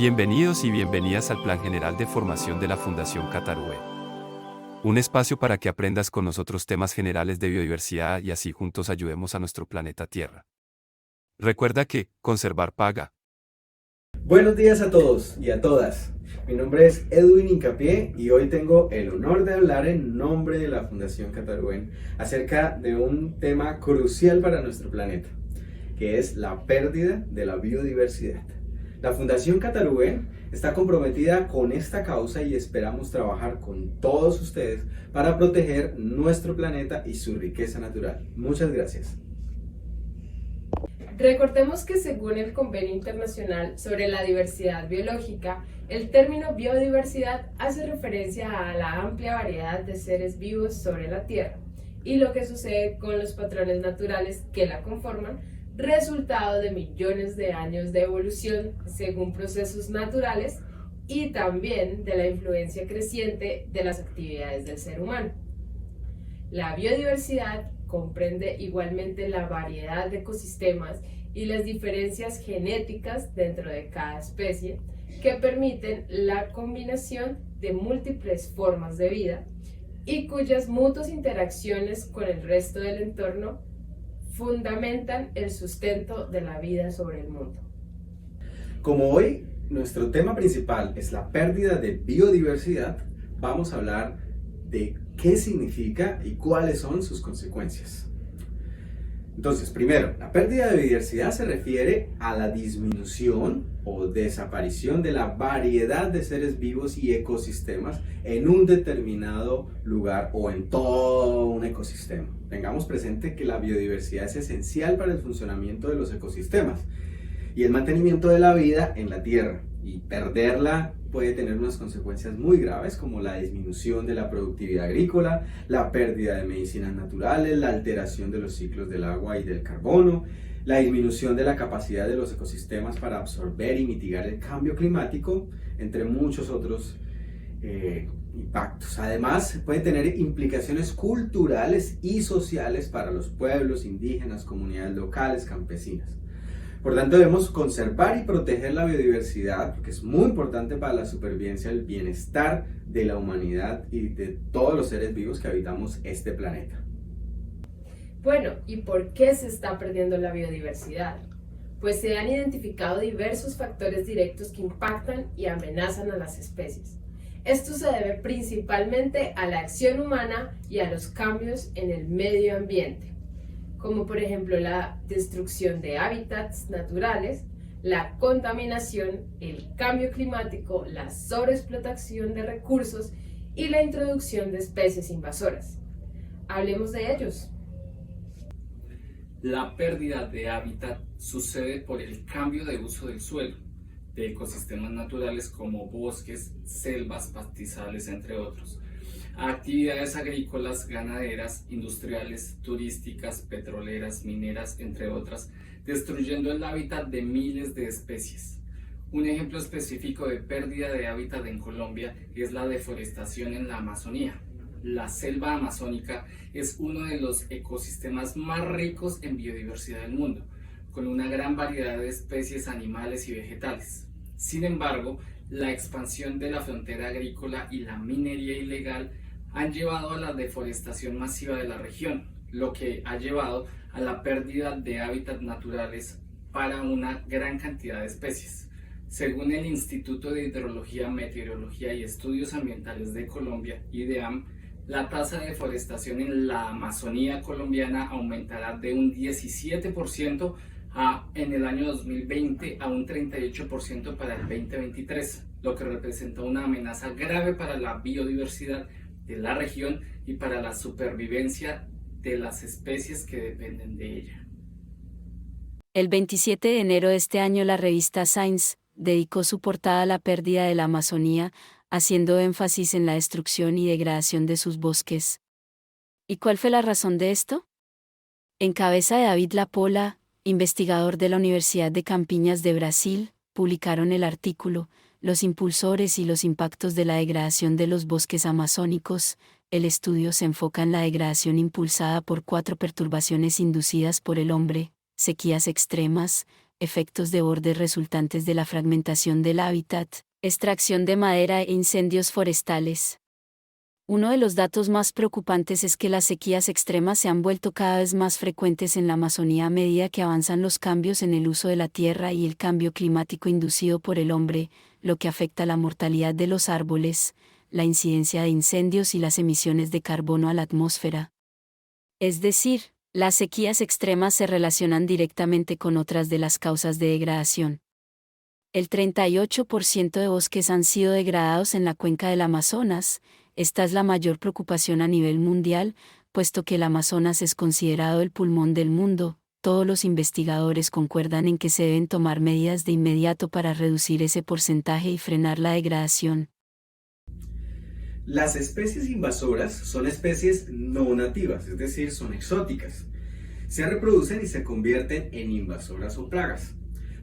Bienvenidos y bienvenidas al Plan General de Formación de la Fundación Catarúe. Un espacio para que aprendas con nosotros temas generales de biodiversidad y así juntos ayudemos a nuestro planeta Tierra. Recuerda que, conservar paga. Buenos días a todos y a todas. Mi nombre es Edwin Incapié y hoy tengo el honor de hablar en nombre de la Fundación Catarúe acerca de un tema crucial para nuestro planeta, que es la pérdida de la biodiversidad. La Fundación Catarúe está comprometida con esta causa y esperamos trabajar con todos ustedes para proteger nuestro planeta y su riqueza natural. Muchas gracias. Recordemos que según el Convenio Internacional sobre la Diversidad Biológica, el término biodiversidad hace referencia a la amplia variedad de seres vivos sobre la Tierra y lo que sucede con los patrones naturales que la conforman, resultado de millones de años de evolución según procesos naturales y también de la influencia creciente de las actividades del ser humano. La biodiversidad comprende igualmente la variedad de ecosistemas y las diferencias genéticas dentro de cada especie que permiten la combinación de múltiples formas de vida y cuyas mutuas interacciones con el resto del entorno fundamentan el sustento de la vida sobre el mundo. Como hoy nuestro tema principal es la pérdida de biodiversidad, vamos a hablar de qué significa y cuáles son sus consecuencias. Entonces, primero, la pérdida de biodiversidad se refiere a la disminución o desaparición de la variedad de seres vivos y ecosistemas en un determinado lugar o en todo un ecosistema. Tengamos presente que la biodiversidad es esencial para el funcionamiento de los ecosistemas y el mantenimiento de la vida en la Tierra, y perderla puede tener unas consecuencias muy graves como la disminución de la productividad agrícola, la pérdida de medicinas naturales, la alteración de los ciclos del agua y del carbono, la disminución de la capacidad de los ecosistemas para absorber y mitigar el cambio climático, entre muchos otros impactos. Además, puede tener implicaciones culturales y sociales para los pueblos indígenas, comunidades locales, campesinas. Por tanto, debemos conservar y proteger la biodiversidad porque es muy importante para la supervivencia, el bienestar de la humanidad y de todos los seres vivos que habitamos este planeta. Bueno, ¿y por qué se está perdiendo la biodiversidad? Pues se han identificado diversos factores directos que impactan y amenazan a las especies. Esto se debe principalmente a la acción humana y a los cambios en el medio ambiente, como por ejemplo la destrucción de hábitats naturales, la contaminación, el cambio climático, la sobreexplotación de recursos y la introducción de especies invasoras. Hablemos de ellos. La pérdida de hábitat sucede por el cambio de uso del suelo, de ecosistemas naturales como bosques, selvas, pastizales, entre otros, a actividades agrícolas, ganaderas, industriales, turísticas, petroleras, mineras, entre otras, destruyendo el hábitat de miles de especies. Un ejemplo específico de pérdida de hábitat en Colombia es la deforestación en la Amazonía. La selva amazónica es uno de los ecosistemas más ricos en biodiversidad del mundo, con una gran variedad de especies animales y vegetales. Sin embargo, la expansión de la frontera agrícola y la minería ilegal han llevado a la deforestación masiva de la región, lo que ha llevado a la pérdida de hábitats naturales para una gran cantidad de especies. Según el Instituto de Hidrología, Meteorología y Estudios Ambientales de Colombia, IDEAM, la tasa de deforestación en la Amazonía colombiana aumentará de un 17% en el año 2020 a un 38% para el 2023, lo que representa una amenaza grave para la biodiversidad de la región y para la supervivencia de las especies que dependen de ella. El 27 de enero de este año la revista Science dedicó su portada a la pérdida de la Amazonía, haciendo énfasis en la destrucción y degradación de sus bosques. ¿Y cuál fue la razón de esto? En cabeza de David Lapola, investigador de la Universidad de Campinas de Brasil, publicaron el artículo Los impulsores y los impactos de la degradación de los bosques amazónicos. El estudio se enfoca en la degradación impulsada por 4 perturbaciones inducidas por el hombre: sequías extremas, efectos de borde resultantes de la fragmentación del hábitat, extracción de madera e incendios forestales. Uno de los datos más preocupantes es que las sequías extremas se han vuelto cada vez más frecuentes en la Amazonía a medida que avanzan los cambios en el uso de la tierra y el cambio climático inducido por el hombre, lo que afecta la mortalidad de los árboles, la incidencia de incendios y las emisiones de carbono a la atmósfera. Es decir, las sequías extremas se relacionan directamente con otras de las causas de degradación. El 38% de bosques han sido degradados en la cuenca del Amazonas. Esta es la mayor preocupación a nivel mundial, puesto que el Amazonas es considerado el pulmón del mundo. Todos los investigadores concuerdan en que se deben tomar medidas de inmediato para reducir ese porcentaje y frenar la degradación. Las especies invasoras son especies no nativas, es decir, son exóticas. Se reproducen y se convierten en invasoras o plagas.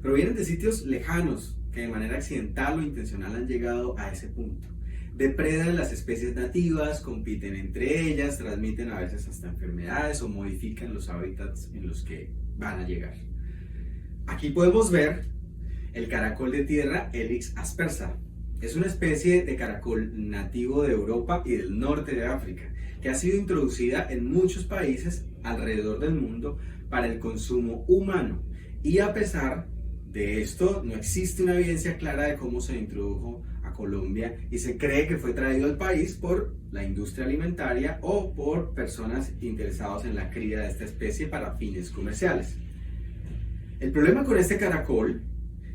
Provienen de sitios lejanos que de manera accidental o intencional han llegado a ese punto. Depredan las especies nativas, compiten entre ellas, transmiten a veces hasta enfermedades o modifican los hábitats en los que van a llegar. Aquí podemos ver el caracol de tierra Helix aspersa. Es una especie de caracol nativo de Europa y del norte de África, que ha sido introducida en muchos países alrededor del mundo para el consumo humano. Y a pesar de esto, no existe una evidencia clara de cómo se introdujo a Colombia y se cree que fue traído al país por la industria alimentaria o por personas interesadas en la cría de esta especie para fines comerciales. El problema con este caracol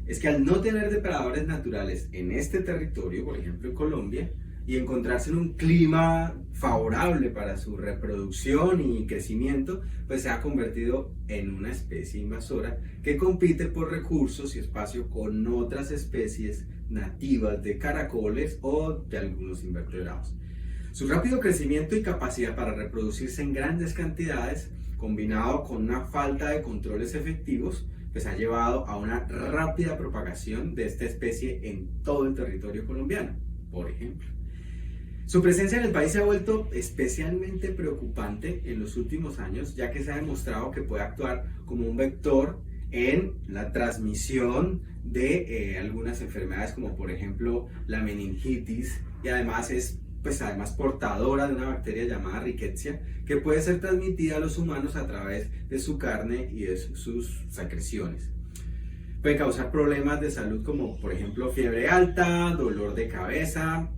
es que al no tener depredadores naturales en este territorio, por ejemplo en Colombia, y encontrarse en un clima favorable para su reproducción y crecimiento, pues se ha convertido en una especie invasora que compite por recursos y espacio con otras especies nativas de caracoles o de algunos invertebrados. Su rápido crecimiento y capacidad para reproducirse en grandes cantidades, combinado con una falta de controles efectivos, pues ha llevado a una rápida propagación de esta especie en todo el territorio colombiano, por ejemplo. Su presencia en el país se ha vuelto especialmente preocupante en los últimos años, ya que se ha demostrado que puede actuar como un vector en la transmisión de algunas enfermedades, como por ejemplo la meningitis, y además es portadora de una bacteria llamada Rickettsia, que puede ser transmitida a los humanos a través de su carne y de sus secreciones. Puede causar problemas de salud como por ejemplo fiebre alta, dolor de cabeza,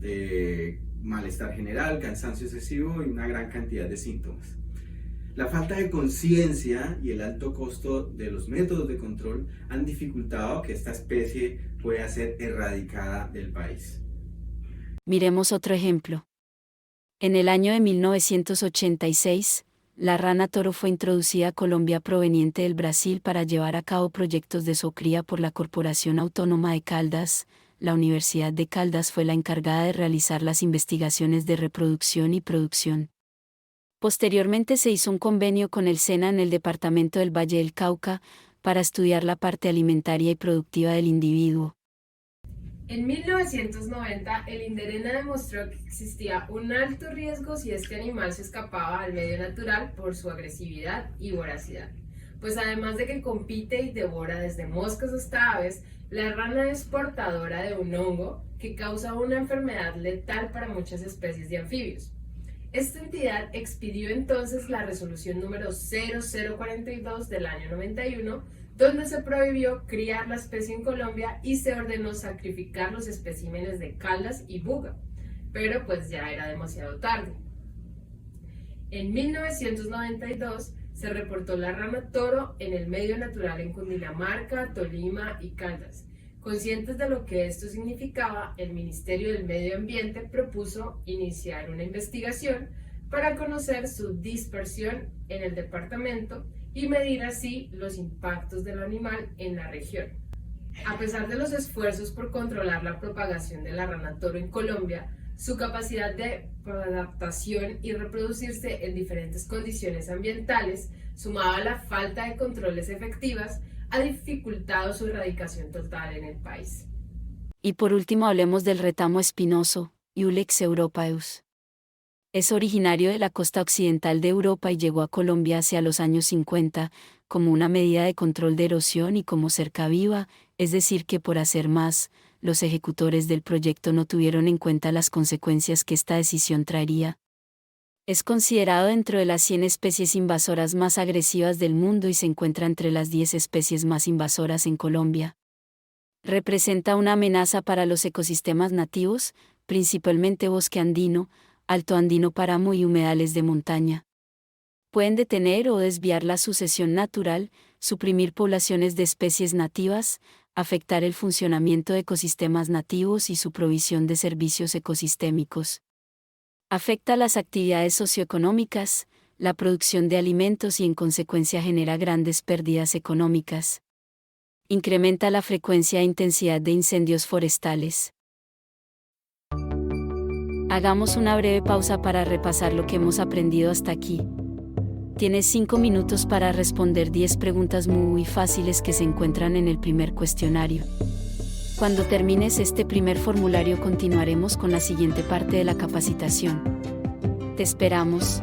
malestar general, cansancio excesivo y una gran cantidad de síntomas. La falta de conciencia y el alto costo de los métodos de control han dificultado que esta especie pueda ser erradicada del país. Miremos otro ejemplo. En el año de 1986, la rana toro fue introducida a Colombia proveniente del Brasil para llevar a cabo proyectos de su cría por la Corporación Autónoma de Caldas. La Universidad de Caldas fue la encargada de realizar las investigaciones de reproducción y producción. Posteriormente se hizo un convenio con el SENA en el departamento del Valle del Cauca para estudiar la parte alimentaria y productiva del individuo. En 1990, el INDERENA demostró que existía un alto riesgo si este animal se escapaba al medio natural por su agresividad y voracidad. Pues además de que compite y devora desde moscas hasta aves, la rana es portadora de un hongo que causa una enfermedad letal para muchas especies de anfibios. Esta entidad expidió entonces la resolución número 0042 del año 91, donde se prohibió criar la especie en Colombia y se ordenó sacrificar los especímenes de Caldas y Buga, pero pues ya era demasiado tarde. En 1992 se reportó la rana toro en el medio natural en Cundinamarca, Tolima y Caldas. Conscientes de lo que esto significaba, el Ministerio del Medio Ambiente propuso iniciar una investigación para conocer su dispersión en el departamento y medir así los impactos del animal en la región. A pesar de los esfuerzos por controlar la propagación de la rana toro en Colombia, su capacidad de adaptación y reproducirse en diferentes condiciones ambientales, sumada a la falta de controles efectivas, ha dificultado su erradicación total en el país. Y por último hablemos del retamo espinoso, Iulex europaeus. Es originario de la costa occidental de Europa y llegó a Colombia hacia los años 50, como una medida de control de erosión y como cerca viva, es decir que por hacer más, los ejecutores del proyecto no tuvieron en cuenta las consecuencias que esta decisión traería. Es considerado dentro de las 100 especies invasoras más agresivas del mundo y se encuentra entre las 10 especies más invasoras en Colombia. Representa una amenaza para los ecosistemas nativos, principalmente bosque andino, alto andino, páramo y humedales de montaña. Pueden detener o desviar la sucesión natural, suprimir poblaciones de especies nativas, afectar el funcionamiento de ecosistemas nativos y su provisión de servicios ecosistémicos. Afecta las actividades socioeconómicas, la producción de alimentos y en consecuencia genera grandes pérdidas económicas. Incrementa la frecuencia e intensidad de incendios forestales. Hagamos una breve pausa para repasar lo que hemos aprendido hasta aquí. Tienes 5 minutos para responder 10 preguntas muy fáciles que se encuentran en el primer cuestionario. Cuando termines este primer formulario continuaremos con la siguiente parte de la capacitación. Te esperamos.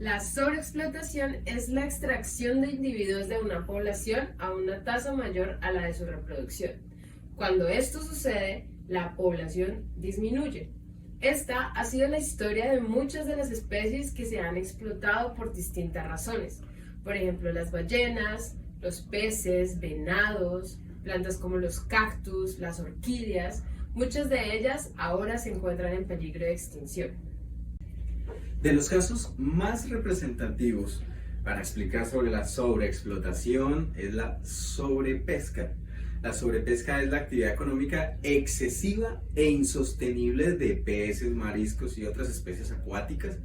La sobreexplotación es la extracción de individuos de una población a una tasa mayor a la de su reproducción. Cuando esto sucede, la población disminuye. Esta ha sido la historia de muchas de las especies que se han explotado por distintas razones. Por ejemplo, las ballenas, los peces, venados, plantas como los cactus, las orquídeas. Muchas de ellas ahora se encuentran en peligro de extinción. De los casos más representativos para explicar sobre la sobreexplotación es la sobrepesca. La sobrepesca es la actividad económica excesiva e insostenible de peces, mariscos y otras especies acuáticas,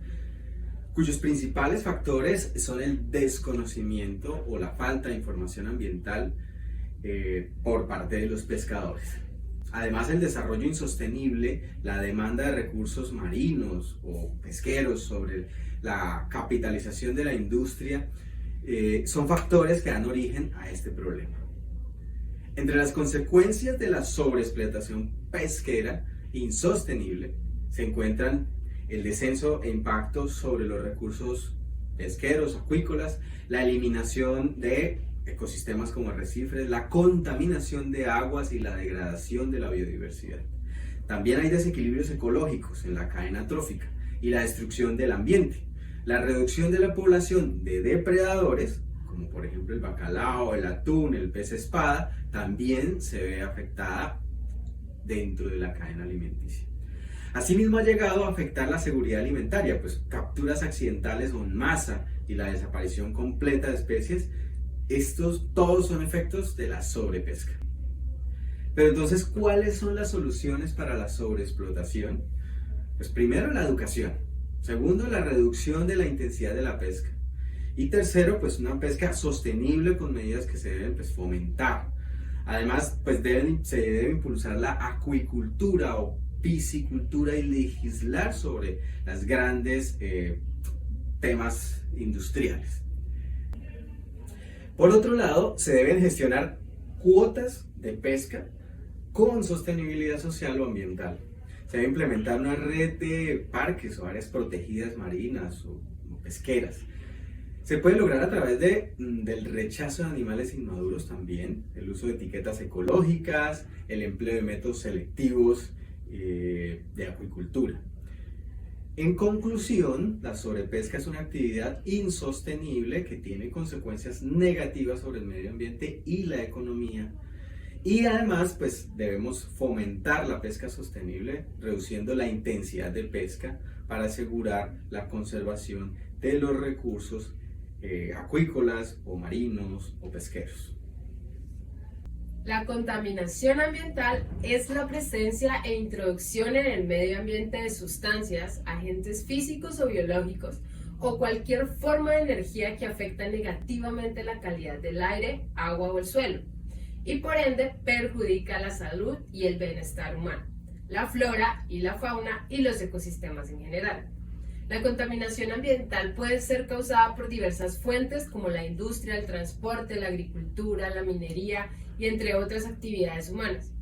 cuyos principales factores son el desconocimiento o la falta de información ambiental por parte de los pescadores. Además, el desarrollo insostenible, la demanda de recursos marinos o pesqueros sobre la capitalización de la industria, son factores que dan origen a este problema. Entre las consecuencias de la sobreexplotación pesquera insostenible se encuentran el descenso e impacto sobre los recursos pesqueros, acuícolas, la eliminación de ecosistemas como arrecifes, la contaminación de aguas y la degradación de la biodiversidad. También hay desequilibrios ecológicos en la cadena trófica y la destrucción del ambiente. La reducción de la población de depredadores, como por ejemplo el bacalao, el atún, el pez espada, también se ve afectada dentro de la cadena alimenticia. Asimismo, ha llegado a afectar la seguridad alimentaria, pues capturas accidentales o en masa y la desaparición completa de especies. Estos todos son efectos de la sobrepesca. Pero entonces, ¿cuáles son las soluciones para la sobreexplotación? Pues primero, la educación. Segundo, la reducción de la intensidad de la pesca. Y tercero, pues una pesca sostenible con medidas que se deben fomentar. Además, pues se debe impulsar la acuicultura o piscicultura y legislar sobre los grandes temas industriales. Por otro lado, se deben gestionar cuotas de pesca con sostenibilidad social o ambiental. Se debe implementar una red de parques o áreas protegidas marinas o pesqueras. Se puede lograr a través del rechazo de animales inmaduros también, el uso de etiquetas ecológicas, el empleo de métodos selectivos de acuicultura. En conclusión, la sobrepesca es una actividad insostenible que tiene consecuencias negativas sobre el medio ambiente y la economía. Y además, pues debemos fomentar la pesca sostenible, reduciendo la intensidad de pesca para asegurar la conservación de los recursos acuícolas o marinos o pesqueros. La contaminación ambiental es la presencia e introducción en el medio ambiente de sustancias, agentes físicos o biológicos, o cualquier forma de energía que afecta negativamente la calidad del aire, agua o el suelo, y por ende perjudica la salud y el bienestar humano, la flora y la fauna y los ecosistemas en general. La contaminación ambiental puede ser causada por diversas fuentes como la industria, el transporte, la agricultura, la minería y entre otras actividades humanas.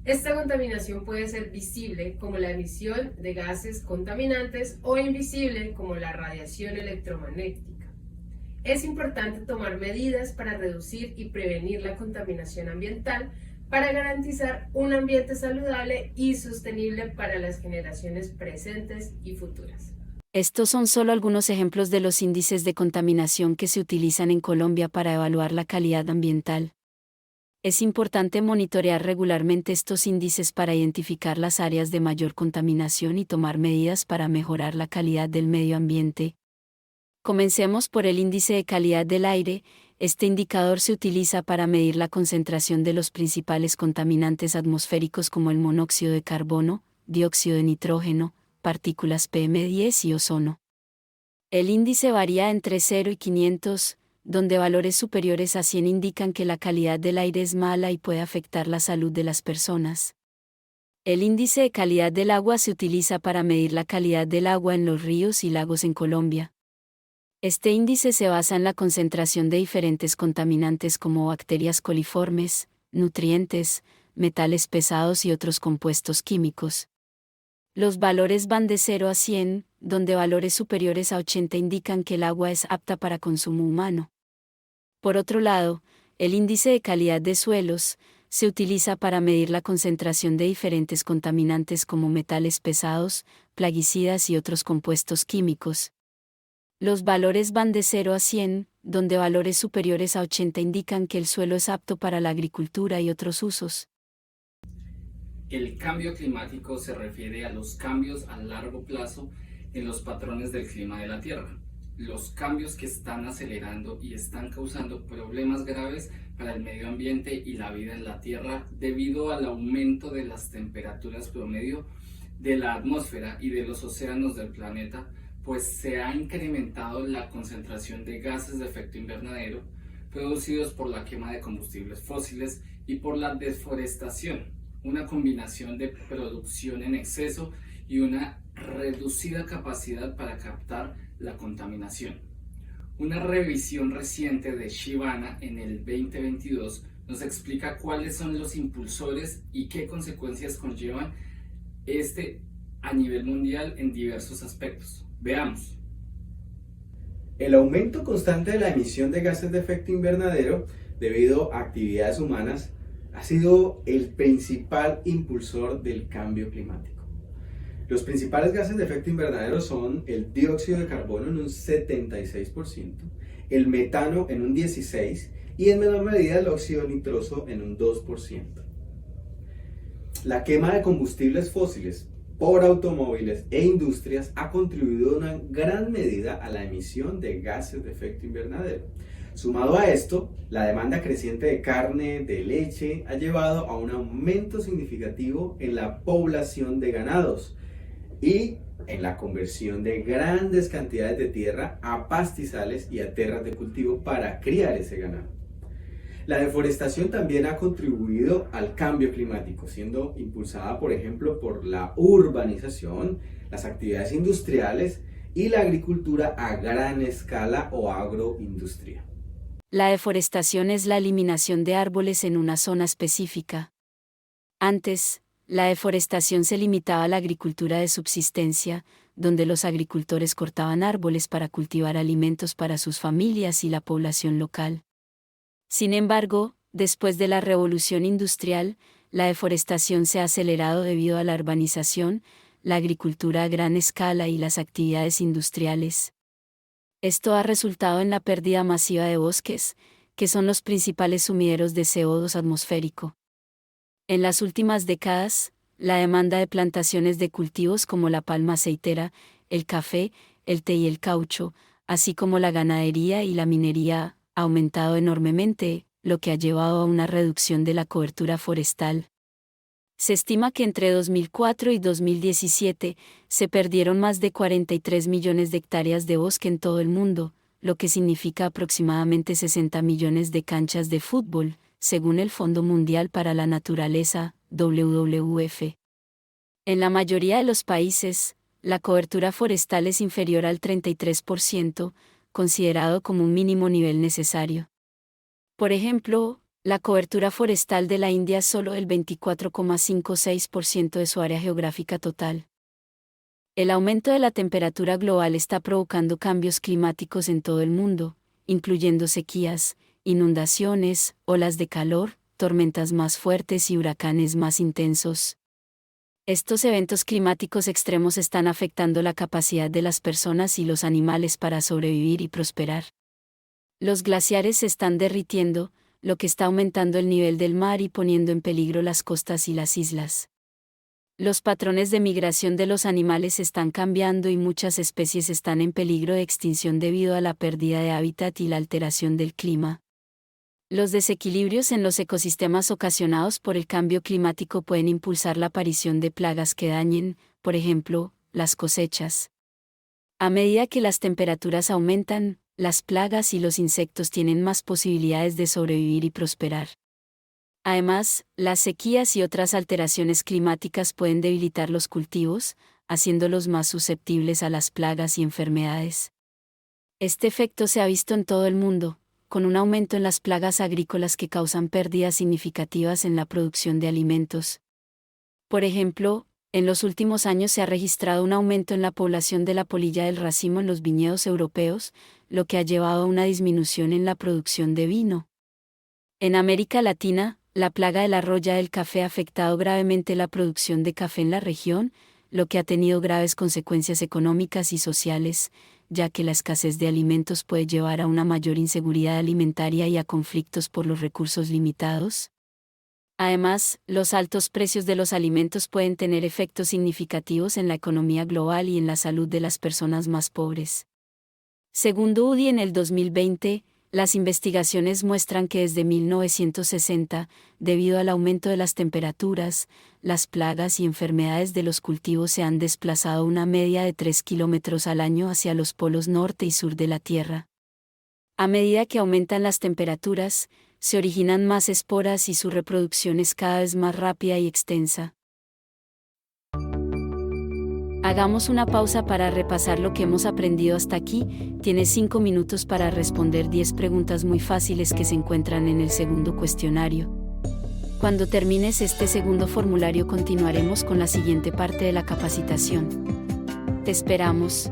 Esta contaminación puede ser visible como la emisión de gases contaminantes o invisible como la radiación electromagnética. Es importante tomar medidas para reducir y prevenir la contaminación ambiental para garantizar un ambiente saludable y sostenible para las generaciones presentes y futuras. Estos son solo algunos ejemplos de los índices de contaminación que se utilizan en Colombia para evaluar la calidad ambiental. Es importante monitorear regularmente estos índices para identificar las áreas de mayor contaminación y tomar medidas para mejorar la calidad del medio ambiente. Comencemos por el índice de calidad del aire. Este indicador se utiliza para medir la concentración de los principales contaminantes atmosféricos como el monóxido de carbono, dióxido de nitrógeno, partículas PM10 y ozono. El índice varía entre 0 y 500, donde valores superiores a 100 indican que la calidad del aire es mala y puede afectar la salud de las personas. El índice de calidad del agua se utiliza para medir la calidad del agua en los ríos y lagos en Colombia. Este índice se basa en la concentración de diferentes contaminantes como bacterias coliformes, nutrientes, metales pesados y otros compuestos químicos. Los valores van de 0 a 100, donde valores superiores a 80 indican que el agua es apta para consumo humano. Por otro lado, el índice de calidad de suelos se utiliza para medir la concentración de diferentes contaminantes como metales pesados, plaguicidas y otros compuestos químicos. Los valores van de 0 a 100, donde valores superiores a 80 indican que el suelo es apto para la agricultura y otros usos. El cambio climático se refiere a los cambios a largo plazo en los patrones del clima de la Tierra. Los cambios que están acelerando y están causando problemas graves para el medio ambiente y la vida en la Tierra debido al aumento de las temperaturas promedio de la atmósfera y de los océanos del planeta, pues se ha incrementado la concentración de gases de efecto invernadero producidos por la quema de combustibles fósiles y por la deforestación, una combinación de producción en exceso y una reducida capacidad para captar la contaminación. Una revisión reciente de Shibana en el 2022 nos explica cuáles son los impulsores y qué consecuencias conllevan a nivel mundial en diversos aspectos. Veamos. El aumento constante de la emisión de gases de efecto invernadero debido a actividades humanas ha sido el principal impulsor del cambio climático. Los principales gases de efecto invernadero son el dióxido de carbono en un 76%, el metano en un 16% y en menor medida el óxido nitroso en un 2%. La quema de combustibles fósiles por automóviles e industrias ha contribuido en una gran medida a la emisión de gases de efecto invernadero. Sumado a esto, la demanda creciente de carne, de leche, ha llevado a un aumento significativo en la población de ganados y en la conversión de grandes cantidades de tierra a pastizales y a tierras de cultivo para criar ese ganado. La deforestación también ha contribuido al cambio climático, siendo impulsada, por ejemplo, por la urbanización, las actividades industriales y la agricultura a gran escala o agroindustria. La deforestación es la eliminación de árboles en una zona específica. Antes, la deforestación se limitaba a la agricultura de subsistencia, donde los agricultores cortaban árboles para cultivar alimentos para sus familias y la población local. Sin embargo, después de la revolución industrial, la deforestación se ha acelerado debido a la urbanización, la agricultura a gran escala y las actividades industriales. Esto ha resultado en la pérdida masiva de bosques, que son los principales sumideros de CO2 atmosférico. En las últimas décadas, la demanda de plantaciones de cultivos como la palma aceitera, el café, el té y el caucho, así como la ganadería y la minería, ha aumentado enormemente, lo que ha llevado a una reducción de la cobertura forestal. Se estima que entre 2004 y 2017 se perdieron más de 43 millones de hectáreas de bosque en todo el mundo, lo que significa aproximadamente 60 millones de canchas de fútbol, según el Fondo Mundial para la Naturaleza, WWF. En la mayoría de los países, la cobertura forestal es inferior al 33%, considerado como un mínimo nivel necesario. Por ejemplo, la cobertura forestal de la India es solo el 24,56% de su área geográfica total. El aumento de la temperatura global está provocando cambios climáticos en todo el mundo, incluyendo sequías, inundaciones, olas de calor, tormentas más fuertes y huracanes más intensos. Estos eventos climáticos extremos están afectando la capacidad de las personas y los animales para sobrevivir y prosperar. Los glaciares se están derritiendo, lo que está aumentando el nivel del mar y poniendo en peligro las costas y las islas. Los patrones de migración de los animales están cambiando y muchas especies están en peligro de extinción debido a la pérdida de hábitat y la alteración del clima. Los desequilibrios en los ecosistemas ocasionados por el cambio climático pueden impulsar la aparición de plagas que dañen, por ejemplo, las cosechas. A medida que las temperaturas aumentan, las plagas y los insectos tienen más posibilidades de sobrevivir y prosperar. Además, las sequías y otras alteraciones climáticas pueden debilitar los cultivos, haciéndolos más susceptibles a las plagas y enfermedades. Este efecto se ha visto en todo el mundo, con un aumento en las plagas agrícolas que causan pérdidas significativas en la producción de alimentos. Por ejemplo, En los últimos años se ha registrado un aumento en la población de la polilla del racimo en los viñedos europeos, lo que ha llevado a una disminución en la producción de vino. En América Latina, la plaga de la roya del café ha afectado gravemente la producción de café en la región, lo que ha tenido graves consecuencias económicas y sociales, ya que la escasez de alimentos puede llevar a una mayor inseguridad alimentaria y a conflictos por los recursos limitados. Además, los altos precios de los alimentos pueden tener efectos significativos en la economía global y en la salud de las personas más pobres. Según UDI en el 2020, las investigaciones muestran que desde 1960, debido al aumento de las temperaturas, las plagas y enfermedades de los cultivos se han desplazado una media de 3 kilómetros al año hacia los polos norte y sur de la Tierra. A medida que aumentan las temperaturas, se originan más esporas y su reproducción es cada vez más rápida y extensa. Hagamos una pausa para repasar lo que hemos aprendido hasta aquí. Tienes 5 minutos para responder 10 preguntas muy fáciles que se encuentran en el segundo cuestionario. Cuando termines este segundo formulario continuaremos con la siguiente parte de la capacitación. Te esperamos.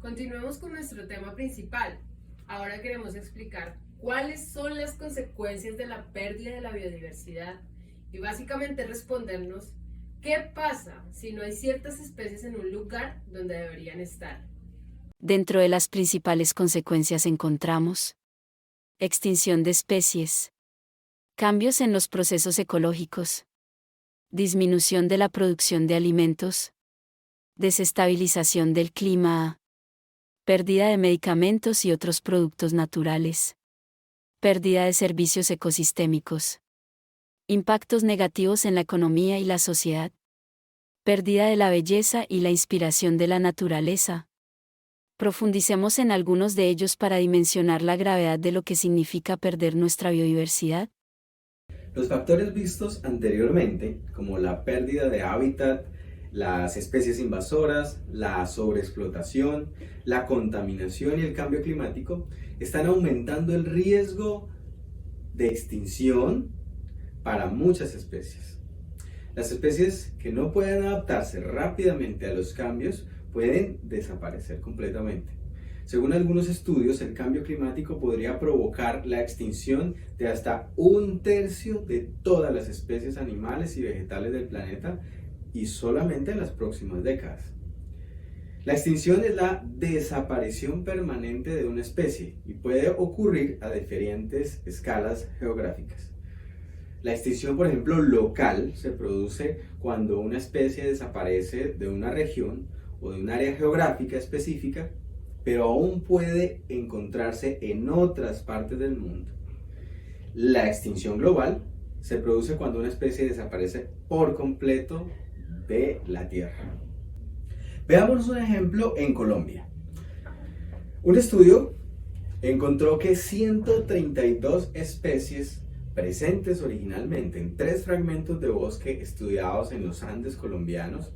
Continuemos con nuestro tema principal. Ahora queremos explicar cuáles son las consecuencias de la pérdida de la biodiversidad y básicamente respondernos qué pasa si no hay ciertas especies en un lugar donde deberían estar. Dentro de las principales consecuencias encontramos extinción de especies, cambios en los procesos ecológicos, disminución de la producción de alimentos, desestabilización del clima, pérdida de medicamentos y otros productos naturales, pérdida de servicios ecosistémicos, impactos negativos en la economía y la sociedad, pérdida de la belleza y la inspiración de la naturaleza. Profundicemos en algunos de ellos para dimensionar la gravedad de lo que significa perder nuestra biodiversidad. Los factores vistos anteriormente, como la pérdida de hábitat, las especies invasoras, la sobreexplotación, la contaminación y el cambio climático, están aumentando el riesgo de extinción para muchas especies. Las especies que no pueden adaptarse rápidamente a los cambios pueden desaparecer completamente. Según algunos estudios, el cambio climático podría provocar la extinción de hasta 1/3 de todas las especies animales y vegetales del planeta y solamente en las próximas décadas. La extinción es la desaparición permanente de una especie y puede ocurrir a diferentes escalas geográficas. La extinción, por ejemplo, local se produce cuando una especie desaparece de una región o de un área geográfica específica, pero aún puede encontrarse en otras partes del mundo. La extinción global se produce cuando una especie desaparece por completo de la Tierra. Veamos un ejemplo en Colombia. Un estudio encontró que 132 especies presentes originalmente en 3 fragmentos de bosque estudiados en los Andes colombianos,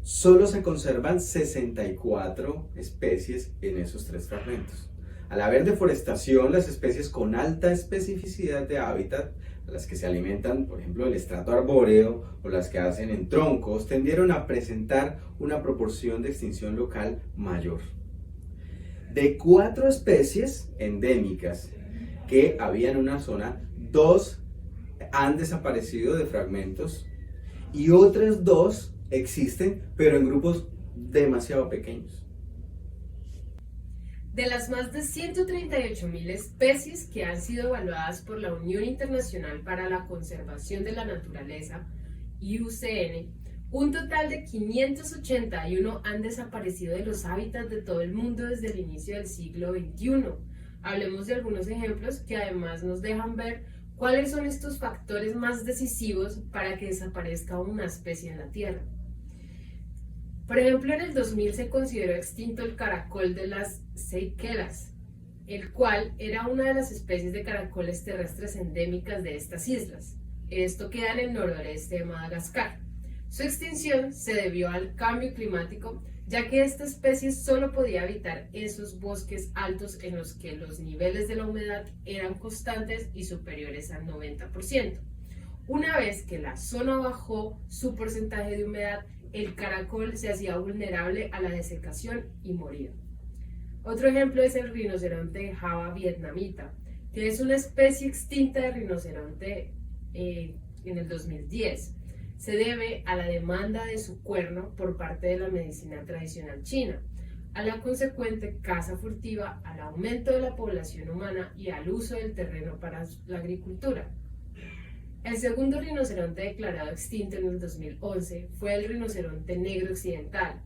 solo se conservan 64 especies en esos 3 fragmentos. Al haber deforestación, las especies con alta especificidad de hábitat, las que se alimentan, por ejemplo, del estrato arbóreo o las que hacen en troncos, tendieron a presentar una proporción de extinción local mayor. De 4 especies endémicas que había en una zona, 2 han desaparecido de fragmentos y otras 2 existen, pero en grupos demasiado pequeños. De las más de 138.000 especies que han sido evaluadas por la Unión Internacional para la Conservación de la Naturaleza, IUCN, un total de 581 han desaparecido de los hábitats de todo el mundo desde el inicio del siglo XXI. Hablemos de algunos ejemplos que además nos dejan ver cuáles son estos factores más decisivos para que desaparezca una especie en la Tierra. Por ejemplo, en el 2000 se consideró extinto el caracol de las Seychelles, el cual era una de las especies de caracoles terrestres endémicas de estas islas. Esto queda en el noroeste de Madagascar. Su extinción se debió al cambio climático, ya que esta especie solo podía habitar esos bosques altos en los que los niveles de la humedad eran constantes y superiores al 90%. Una vez que la zona bajó su porcentaje de humedad, el caracol se hacía vulnerable a la desecación y moría. Otro ejemplo es el rinoceronte de Java vietnamita, que es una especie extinta de rinoceronte en el 2010. Se debe a la demanda de su cuerno por parte de la medicina tradicional china, a la consecuente caza furtiva, al aumento de la población humana y al uso del terreno para la agricultura. El segundo rinoceronte declarado extinto en el 2011 fue el rinoceronte negro occidental.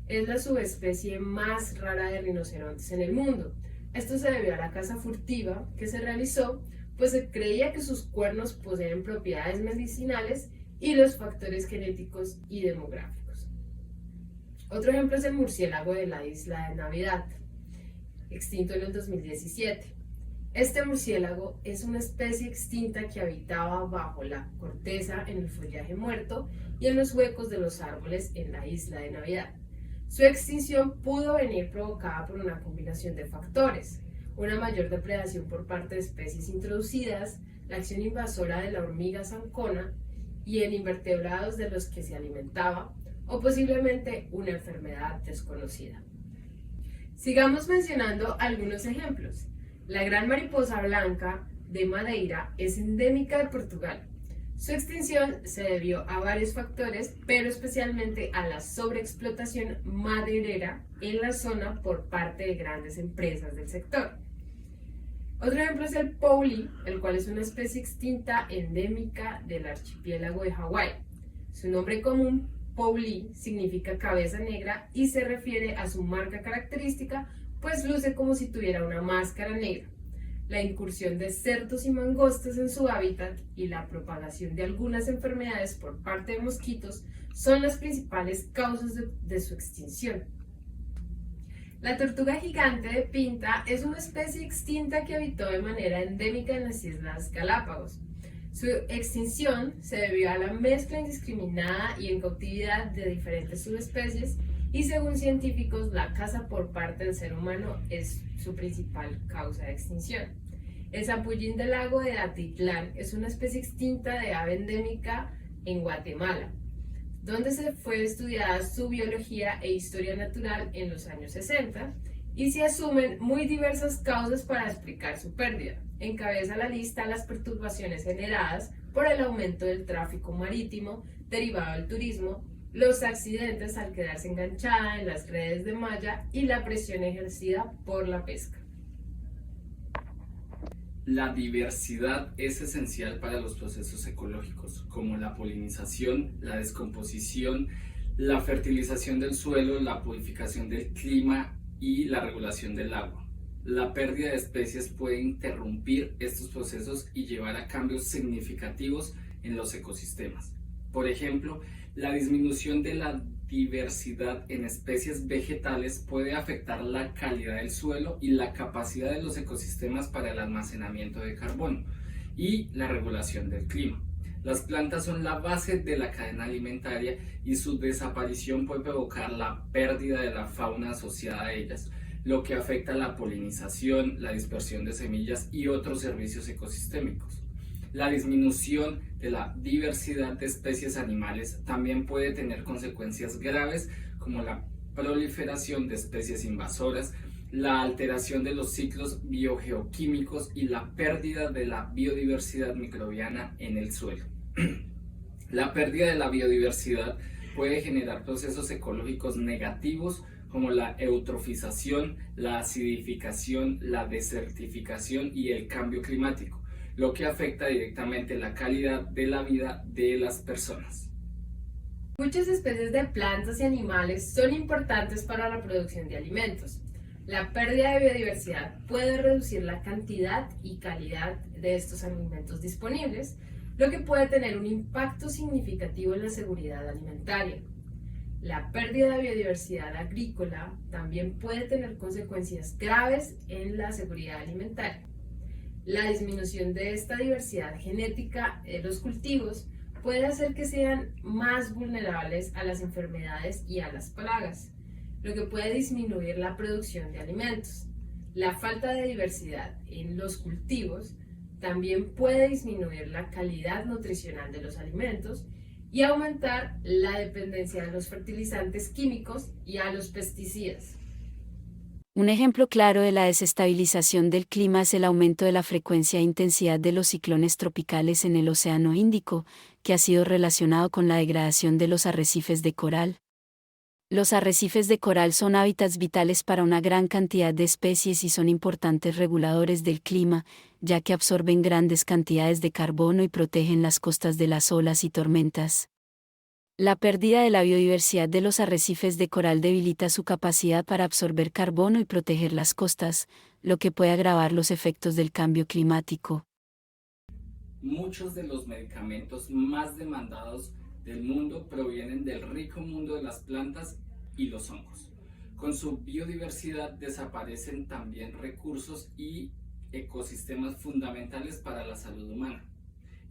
Es la subespecie más rara de rinocerontes en el mundo. Esto se debió a la caza furtiva que se realizó, pues se creía que sus cuernos poseen propiedades medicinales y los factores genéticos y demográficos. Otro ejemplo es el murciélago de la isla de Navidad, extinto en el 2017. Este murciélago es una especie extinta que habitaba bajo la corteza, en el follaje muerto y en los huecos de los árboles en la isla de Navidad. Su extinción pudo venir provocada por una combinación de factores: una mayor depredación por parte de especies introducidas, la acción invasora de la hormiga zancona y en invertebrados de los que se alimentaba, o posiblemente una enfermedad desconocida. Sigamos mencionando algunos ejemplos. La gran mariposa blanca de Madeira es endémica de Portugal. Su extinción se debió a varios factores, pero especialmente a la sobreexplotación maderera en la zona por parte de grandes empresas del sector. Otro ejemplo es el paulí, el cual es una especie extinta endémica del archipiélago de Hawái. Su nombre común, paulí, significa cabeza negra y se refiere a su marca característica, pues luce como si tuviera una máscara negra. La incursión de cerdos y mangostas en su hábitat y la propagación de algunas enfermedades por parte de mosquitos son las principales causas de su extinción. La tortuga gigante de Pinta es una especie extinta que habitó de manera endémica en las Islas Galápagos. Su extinción se debió a la mezcla indiscriminada y en cautividad de diferentes subespecies y según científicos la caza por parte del ser humano es su principal causa de extinción. El zampullín del lago de Atitlán es una especie extinta de ave endémica en Guatemala, donde se fue estudiada su biología e historia natural en los años 60 y se asumen muy diversas causas para explicar su pérdida. Encabeza la lista las perturbaciones generadas por el aumento del tráfico marítimo derivado del turismo, los accidentes al quedarse enganchada en las redes de malla y la presión ejercida por la pesca. La diversidad es esencial para los procesos ecológicos, como la polinización, la descomposición, la fertilización del suelo, la purificación del clima y la regulación del agua. La pérdida de especies puede interrumpir estos procesos y llevar a cambios significativos en los ecosistemas. Por ejemplo, la disminución de la diversidad en especies vegetales puede afectar la calidad del suelo y la capacidad de los ecosistemas para el almacenamiento de carbono y la regulación del clima. Las plantas son la base de la cadena alimentaria y su desaparición puede provocar la pérdida de la fauna asociada a ellas, lo que afecta la polinización, la dispersión de semillas y otros servicios ecosistémicos. La disminución de la diversidad de especies animales también puede tener consecuencias graves como la proliferación de especies invasoras, la alteración de los ciclos biogeoquímicos y la pérdida de la biodiversidad microbiana en el suelo. La pérdida de la biodiversidad puede generar procesos ecológicos negativos como la eutrofización, la acidificación, la desertificación y el cambio climático, lo que afecta directamente la calidad de la vida de las personas. Muchas especies de plantas y animales son importantes para la producción de alimentos. La pérdida de biodiversidad puede reducir la cantidad y calidad de estos alimentos disponibles, lo que puede tener un impacto significativo en la seguridad alimentaria. La pérdida de biodiversidad agrícola también puede tener consecuencias graves en la seguridad alimentaria. La disminución de esta diversidad genética de los cultivos puede hacer que sean más vulnerables a las enfermedades y a las plagas, lo que puede disminuir la producción de alimentos. La falta de diversidad en los cultivos también puede disminuir la calidad nutricional de los alimentos y aumentar la dependencia de los fertilizantes químicos y a los pesticidas. Un ejemplo claro de la desestabilización del clima es el aumento de la frecuencia e intensidad de los ciclones tropicales en el Océano Índico, que ha sido relacionado con la degradación de los arrecifes de coral. Los arrecifes de coral son hábitats vitales para una gran cantidad de especies y son importantes reguladores del clima, ya que absorben grandes cantidades de carbono y protegen las costas de las olas y tormentas. La pérdida de la biodiversidad de los arrecifes de coral debilita su capacidad para absorber carbono y proteger las costas, lo que puede agravar los efectos del cambio climático. Muchos de los medicamentos más demandados del mundo provienen del rico mundo de las plantas y los hongos. Con su biodiversidad desaparecen también recursos y ecosistemas fundamentales para la salud humana.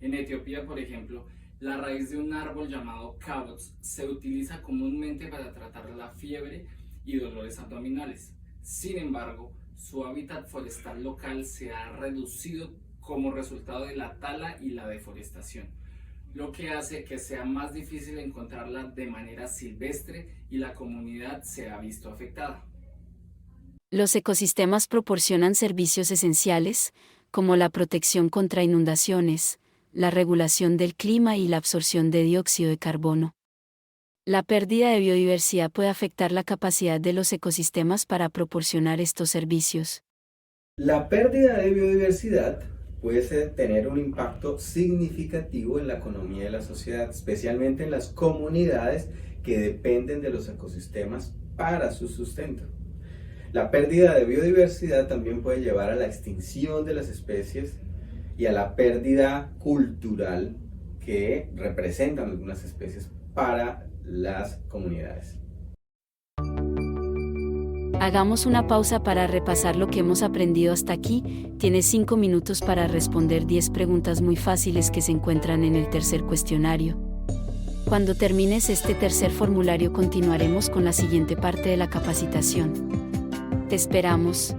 En Etiopía, por ejemplo, la raíz de un árbol llamado cabots se utiliza comúnmente para tratar la fiebre y dolores abdominales. Sin embargo, su hábitat forestal local se ha reducido como resultado de la tala y la deforestación, lo que hace que sea más difícil encontrarla de manera silvestre y la comunidad se ha visto afectada. Los ecosistemas proporcionan servicios esenciales, como la protección contra inundaciones, la regulación del clima y la absorción de dióxido de carbono. La pérdida de biodiversidad puede afectar la capacidad de los ecosistemas para proporcionar estos servicios. La pérdida de biodiversidad puede tener un impacto significativo en la economía de la sociedad, especialmente en las comunidades que dependen de los ecosistemas para su sustento. La pérdida de biodiversidad también puede llevar a la extinción de las especies y a la pérdida cultural que representan algunas especies para las comunidades. Hagamos una pausa para repasar lo que hemos aprendido hasta aquí. Tienes 5 minutos para responder 10 preguntas muy fáciles que se encuentran en el tercer cuestionario. Cuando termines este tercer formulario continuaremos con la siguiente parte de la capacitación. Te esperamos.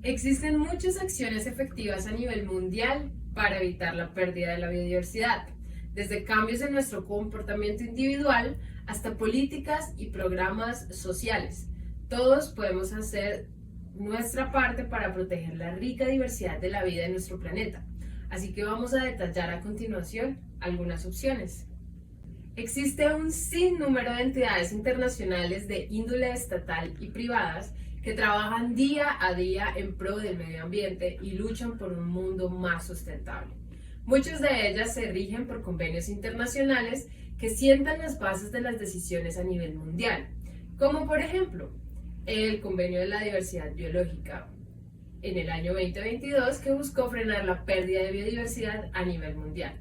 Existen muchas acciones efectivas a nivel mundial para evitar la pérdida de la biodiversidad, desde cambios en nuestro comportamiento individual hasta políticas y programas sociales. Todos podemos hacer nuestra parte para proteger la rica diversidad de la vida en nuestro planeta, así que vamos a detallar a continuación algunas opciones. Existe un sinnúmero de entidades internacionales de índole estatal y privadas que trabajan día a día en pro del medio ambiente y luchan por un mundo más sustentable. Muchas de ellas se rigen por convenios internacionales que sientan las bases de las decisiones a nivel mundial, como por ejemplo el Convenio de la Diversidad Biológica en el año 2022 que buscó frenar la pérdida de biodiversidad a nivel mundial.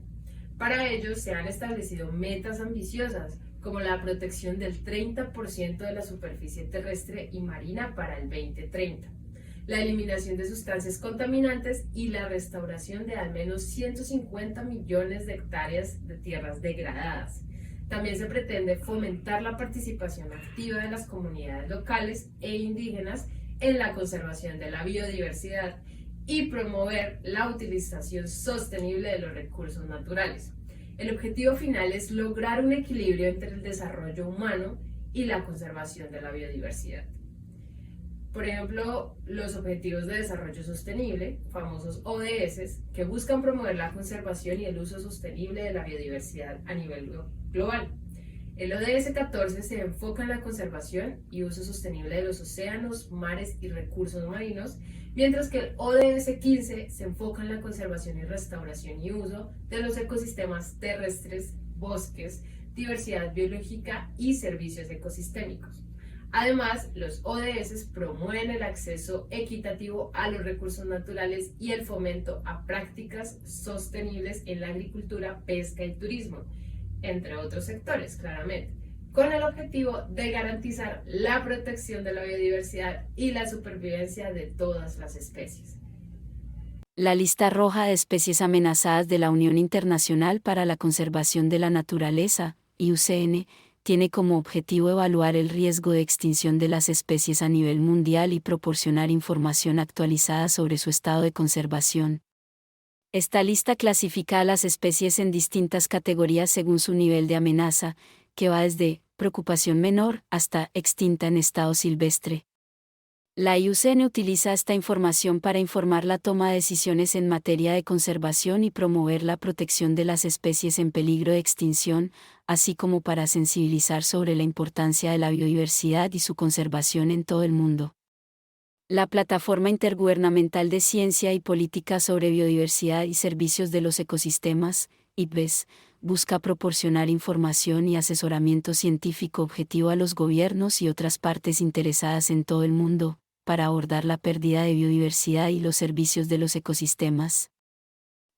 Para ello se han establecido metas ambiciosas como la protección del 30% de la superficie terrestre y marina para el 2030, la eliminación de sustancias contaminantes y la restauración de al menos 150 millones de hectáreas de tierras degradadas. También se pretende fomentar la participación activa de las comunidades locales e indígenas en la conservación de la biodiversidad y promover la utilización sostenible de los recursos naturales. El objetivo final es lograr un equilibrio entre el desarrollo humano y la conservación de la biodiversidad. Por ejemplo, los Objetivos de Desarrollo Sostenible, famosos ODS, que buscan promover la conservación y el uso sostenible de la biodiversidad a nivel global. El ODS 14 se enfoca en la conservación y uso sostenible de los océanos, mares y recursos marinos, mientras que el ODS 15 se enfoca en la conservación y restauración y uso de los ecosistemas terrestres, bosques, diversidad biológica y servicios ecosistémicos. Además, los ODS promueven el acceso equitativo a los recursos naturales y el fomento a prácticas sostenibles en la agricultura, pesca y turismo, entre otros sectores, claramente, con el objetivo de garantizar la protección de la biodiversidad y la supervivencia de todas las especies. La lista roja de especies amenazadas de la Unión Internacional para la Conservación de la Naturaleza, IUCN, tiene como objetivo evaluar el riesgo de extinción de las especies a nivel mundial y proporcionar información actualizada sobre su estado de conservación. Esta lista clasifica a las especies en distintas categorías según su nivel de amenaza, que va desde preocupación menor hasta extinta en estado silvestre. La IUCN utiliza esta información para informar la toma de decisiones en materia de conservación y promover la protección de las especies en peligro de extinción, así como para sensibilizar sobre la importancia de la biodiversidad y su conservación en todo el mundo. La Plataforma Intergubernamental de Ciencia y Política sobre Biodiversidad y Servicios de los Ecosistemas, IPBES, busca proporcionar información y asesoramiento científico objetivo a los gobiernos y otras partes interesadas en todo el mundo, para abordar la pérdida de biodiversidad y los servicios de los ecosistemas.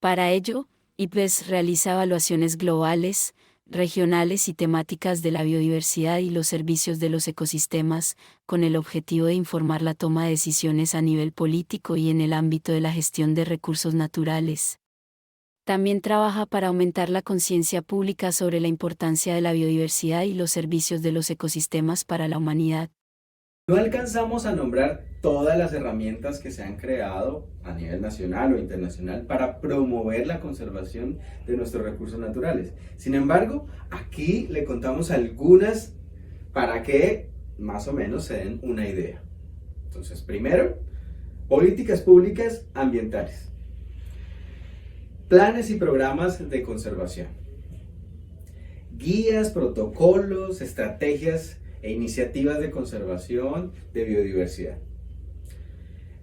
Para ello, IPBES realiza evaluaciones globales, regionales y temáticas de la biodiversidad y los servicios de los ecosistemas, con el objetivo de informar la toma de decisiones a nivel político y en el ámbito de la gestión de recursos naturales. También trabaja para aumentar la conciencia pública sobre la importancia de la biodiversidad y los servicios de los ecosistemas para la humanidad. No alcanzamos a nombrar todas las herramientas que se han creado a nivel nacional o internacional para promover la conservación de nuestros recursos naturales. Sin embargo, aquí le contamos algunas para que más o menos se den una idea. Entonces, primero, políticas públicas ambientales. Planes y programas de conservación. Guías, protocolos, estrategias e iniciativas de conservación de biodiversidad.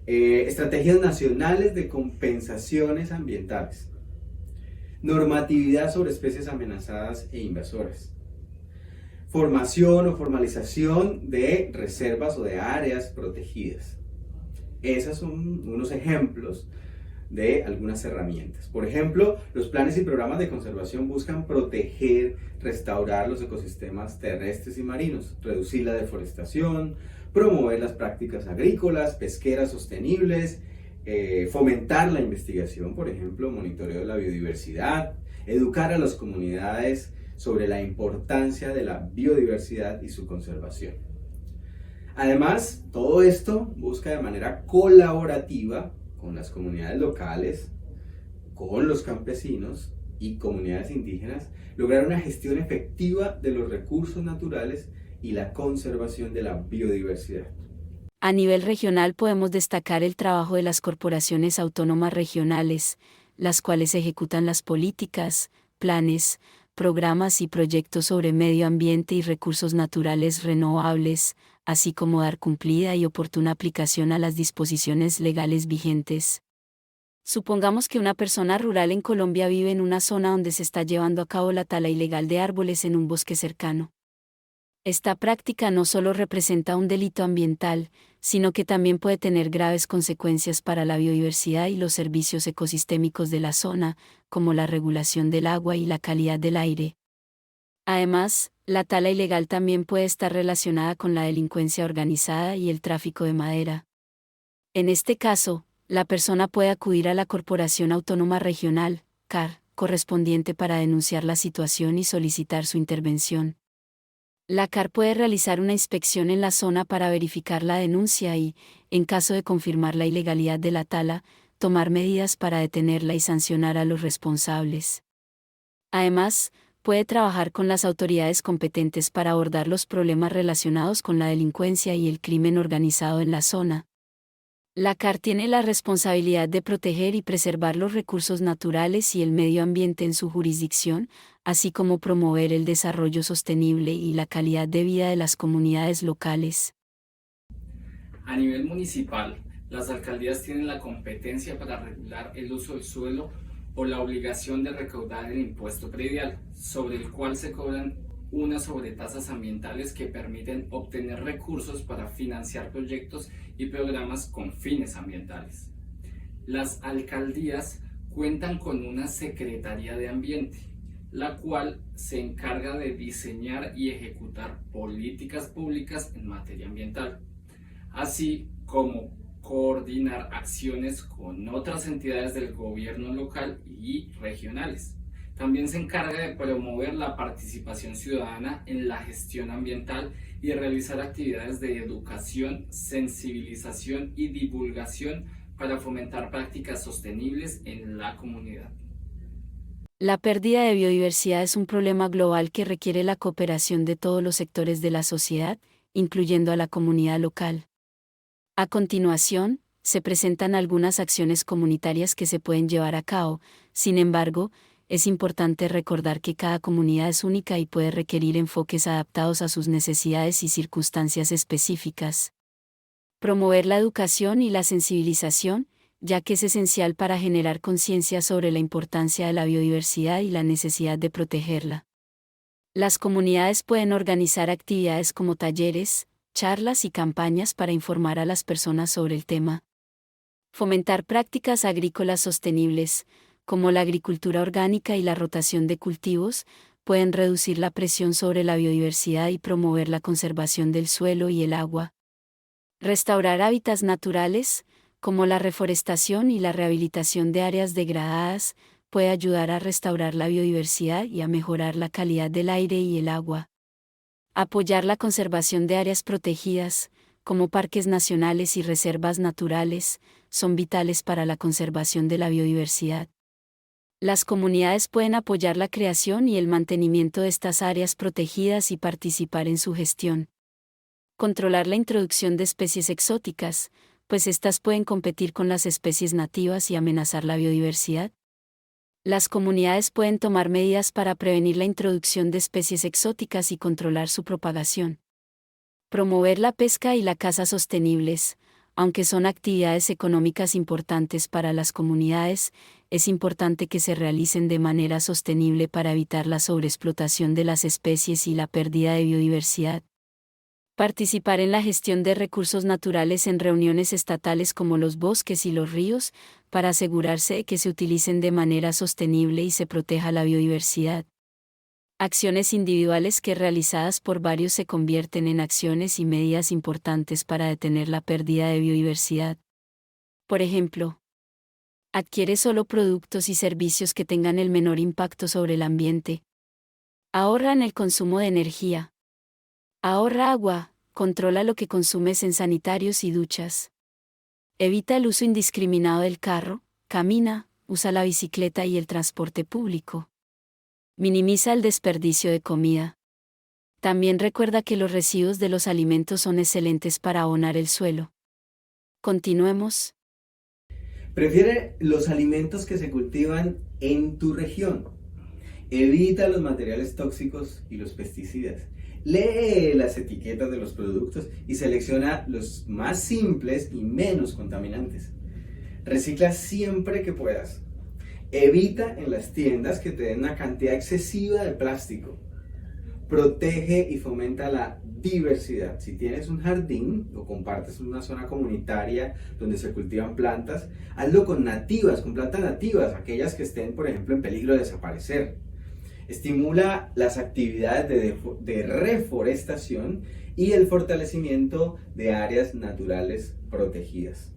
Estrategias nacionales de compensaciones ambientales. Normatividad sobre especies amenazadas e invasoras. Formación o formalización de reservas o de áreas protegidas. Esos son unos ejemplos de algunas herramientas. Por ejemplo, los planes y programas de conservación buscan proteger, restaurar los ecosistemas terrestres y marinos, reducir la deforestación, promover las prácticas agrícolas, pesqueras sostenibles, fomentar la investigación, por ejemplo, monitoreo de la biodiversidad, educar a las comunidades sobre la importancia de la biodiversidad y su conservación. Además, todo esto busca de manera colaborativa con las comunidades locales, con los campesinos y comunidades indígenas, lograr una gestión efectiva de los recursos naturales y la conservación de la biodiversidad. A nivel regional podemos destacar el trabajo de las corporaciones autónomas regionales, las cuales ejecutan las políticas, planes, programas y proyectos sobre medio ambiente y recursos naturales renovables, así como dar cumplida y oportuna aplicación a las disposiciones legales vigentes. Supongamos que una persona rural en Colombia vive en una zona donde se está llevando a cabo la tala ilegal de árboles en un bosque cercano. Esta práctica no solo representa un delito ambiental, sino que también puede tener graves consecuencias para la biodiversidad y los servicios ecosistémicos de la zona, como la regulación del agua y la calidad del aire. Además, la tala ilegal también puede estar relacionada con la delincuencia organizada y el tráfico de madera. En este caso, la persona puede acudir a la Corporación Autónoma Regional, CAR, correspondiente para denunciar la situación y solicitar su intervención. La CAR puede realizar una inspección en la zona para verificar la denuncia y, en caso de confirmar la ilegalidad de la tala, tomar medidas para detenerla y sancionar a los responsables. Además, puede trabajar con las autoridades competentes para abordar los problemas relacionados con la delincuencia y el crimen organizado en la zona. La CAR tiene la responsabilidad de proteger y preservar los recursos naturales y el medio ambiente en su jurisdicción, así como promover el desarrollo sostenible y la calidad de vida de las comunidades locales. A nivel municipal, las alcaldías tienen la competencia para regular el uso del suelo o la obligación de recaudar el impuesto predial, sobre el cual se cobran unas sobretasas ambientales que permiten obtener recursos para financiar proyectos y programas con fines ambientales. Las alcaldías cuentan con una Secretaría de Ambiente, la cual se encarga de diseñar y ejecutar políticas públicas en materia ambiental, así como coordinar acciones con otras entidades del gobierno local y regionales. También se encarga de promover la participación ciudadana en la gestión ambiental y realizar actividades de educación, sensibilización y divulgación para fomentar prácticas sostenibles en la comunidad. La pérdida de biodiversidad es un problema global que requiere la cooperación de todos los sectores de la sociedad, incluyendo a la comunidad local. A continuación, se presentan algunas acciones comunitarias que se pueden llevar a cabo. Sin embargo, es importante recordar que cada comunidad es única y puede requerir enfoques adaptados a sus necesidades y circunstancias específicas. Promover la educación y la sensibilización, ya que es esencial para generar conciencia sobre la importancia de la biodiversidad y la necesidad de protegerla. Las comunidades pueden organizar actividades como talleres, charlas y campañas para informar a las personas sobre el tema. Fomentar prácticas agrícolas sostenibles, como la agricultura orgánica y la rotación de cultivos, pueden reducir la presión sobre la biodiversidad y promover la conservación del suelo y el agua. Restaurar hábitats naturales, como la reforestación y la rehabilitación de áreas degradadas, puede ayudar a restaurar la biodiversidad y a mejorar la calidad del aire y el agua. Apoyar la conservación de áreas protegidas, como parques nacionales y reservas naturales, son vitales para la conservación de la biodiversidad. Las comunidades pueden apoyar la creación y el mantenimiento de estas áreas protegidas y participar en su gestión. Controlar la introducción de especies exóticas, pues estas pueden competir con las especies nativas y amenazar la biodiversidad. Las comunidades pueden tomar medidas para prevenir la introducción de especies exóticas y controlar su propagación. Promover la pesca y la caza sostenibles. Aunque son actividades económicas importantes para las comunidades, es importante que se realicen de manera sostenible para evitar la sobreexplotación de las especies y la pérdida de biodiversidad. Participar en la gestión de recursos naturales en reuniones estatales como los bosques y los ríos, para asegurarse de que se utilicen de manera sostenible y se proteja la biodiversidad. Acciones individuales que realizadas por varios se convierten en acciones y medidas importantes para detener la pérdida de biodiversidad. Por ejemplo, adquiere solo productos y servicios que tengan el menor impacto sobre el ambiente. Ahorra en el consumo de energía. Ahorra agua, Controla lo que consumes en sanitarios y duchas. Evita el uso indiscriminado del carro, camina, usa la bicicleta y el transporte público. Minimiza el desperdicio de comida. También recuerda que los residuos de los alimentos son excelentes para abonar el suelo. Continuemos. Prefiere los alimentos que se cultivan en tu región. Evita los materiales tóxicos y los pesticidas. Lee las etiquetas de los productos y selecciona los más simples y menos contaminantes. Recicla siempre que puedas. Evita en las tiendas que te den una cantidad excesiva de plástico. Protege y fomenta la diversidad. Si tienes un jardín o compartes una zona comunitaria donde se cultivan plantas, hazlo con plantas nativas, aquellas que estén, por ejemplo, en peligro de desaparecer. Estimula las actividades de reforestación y el fortalecimiento de áreas naturales protegidas.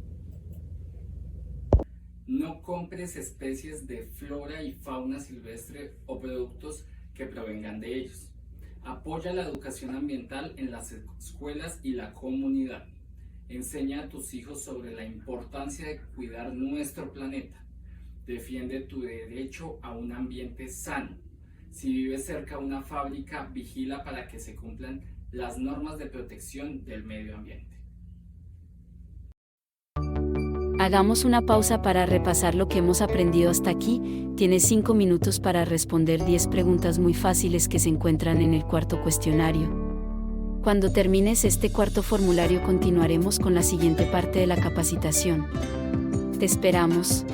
No compres especies de flora y fauna silvestre o productos que provengan de ellos. Apoya la educación ambiental en las escuelas y la comunidad. Enseña a tus hijos sobre la importancia de cuidar nuestro planeta. Defiende tu derecho a un ambiente sano. Si vives cerca de una fábrica, vigila para que se cumplan las normas de protección del medio ambiente. Hagamos una pausa para repasar lo que hemos aprendido hasta aquí. Tienes 5 minutos para responder 10 preguntas muy fáciles que se encuentran en el cuarto cuestionario. Cuando termines este cuarto formulario continuaremos con la siguiente parte de la capacitación. Te esperamos.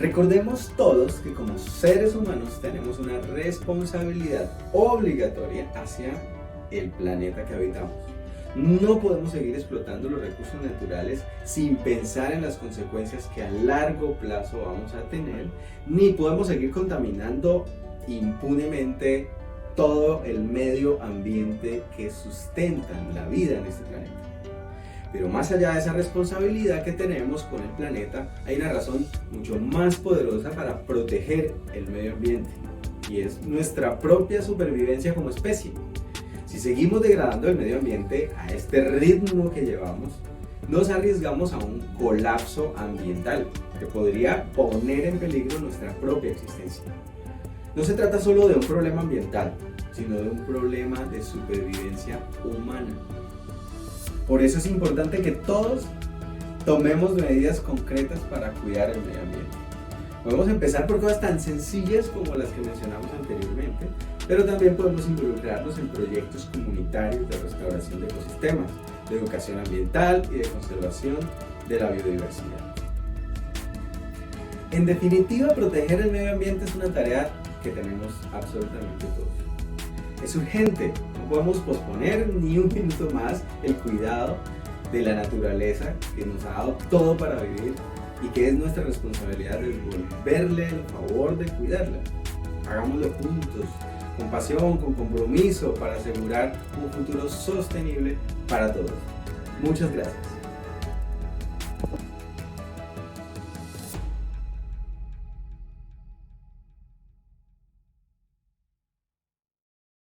Recordemos todos que como seres humanos tenemos una responsabilidad obligatoria hacia el planeta que habitamos. No podemos seguir explotando los recursos naturales sin pensar en las consecuencias que a largo plazo vamos a tener, ni podemos seguir contaminando impunemente todo el medio ambiente que sustenta la vida en este planeta. Pero más allá de esa responsabilidad que tenemos con el planeta, hay una razón mucho más poderosa para proteger el medio ambiente, y es nuestra propia supervivencia como especie. Si seguimos degradando el medio ambiente a este ritmo que llevamos, nos arriesgamos a un colapso ambiental que podría poner en peligro nuestra propia existencia. No se trata solo de un problema ambiental, sino de un problema de supervivencia humana. Por eso es importante que todos tomemos medidas concretas para cuidar el medio ambiente. Podemos empezar por cosas tan sencillas como las que mencionamos anteriormente, pero también podemos involucrarnos en proyectos comunitarios de restauración de ecosistemas, de educación ambiental y de conservación de la biodiversidad. En definitiva, proteger el medio ambiente es una tarea que tenemos absolutamente todos. Es urgente, no podemos posponer ni un minuto más el cuidado de la naturaleza que nos ha dado todo para vivir y que es nuestra responsabilidad devolverle el favor de cuidarla. Hagámoslo juntos, con pasión, con compromiso, para asegurar un futuro sostenible para todos. Muchas gracias.